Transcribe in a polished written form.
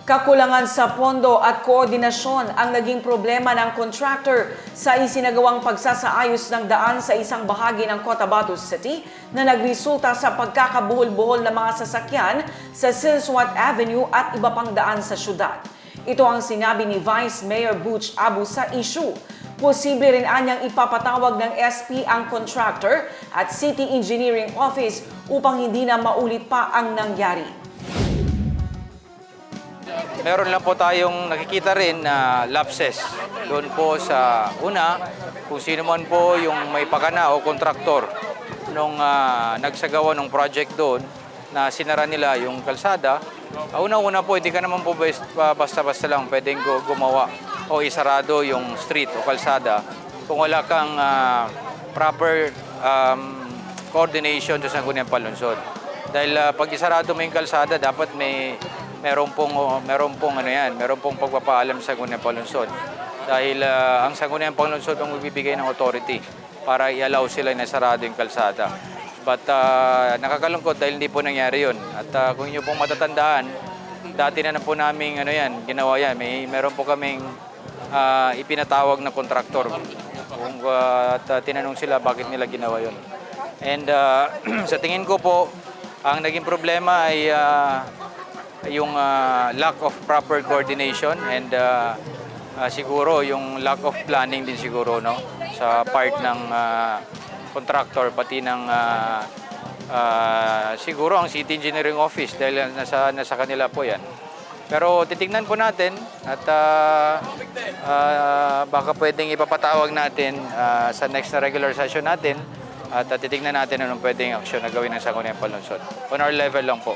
Kakulangan sa pondo at koordinasyon ang naging problema ng contractor sa isinagawang pagsasaayos ng daan sa isang bahagi ng Cotabato City na nagresulta sa pagkakabuhol-buhol ng mga sasakyan sa Silswat Avenue at iba pang daan sa syudad. Ito ang sinabi ni Vice Mayor Butch Abu sa issue. Posible rin anyang ipapatawag ng SP ang contractor at City Engineering Office upang hindi na maulit pa ang nangyari. Meron lang po tayong nakikita rin na lapses doon po sa una, kung sino man po yung may pakana o kontraktor nung nagsagawa ng project doon na sinara nila yung kalsada. Una-una po, hindi ka naman po basta-basta lang pwedeng gumawa o isarado yung street o kalsada kung wala kang proper coordination sa Sangguniang Panlungsod. Dahil pag isarado mo yung kalsada, dapat meron pong pagpapaalam sa Sangguniang Panlungsod. Dahil ang Sangguniang Panlungsod ang magbibigay ng authority para i-allow sila na sarado yung kalsada. But nakakalungkot dahil hindi po nangyari yun. At kung inyo pong matatandaan, dati na po namin ginawa yan. Meron po kaming ipinatawag na kontraktor. At tinanong sila bakit nila ginawa yun. And sa tingin ko po, ang naging problema ay yung lack of proper coordination and siguro yung lack of planning din siguro, no, sa part ng contractor pati ng siguro ang City Engineering Office dahil nasa kanila po yan. Pero titingnan po natin at baka pwedeng ipapatawag natin sa next na regular session natin at titingnan natin anong pwedeng aksyon na gawin ng Sangguniang Panlungsod. On our level lang po.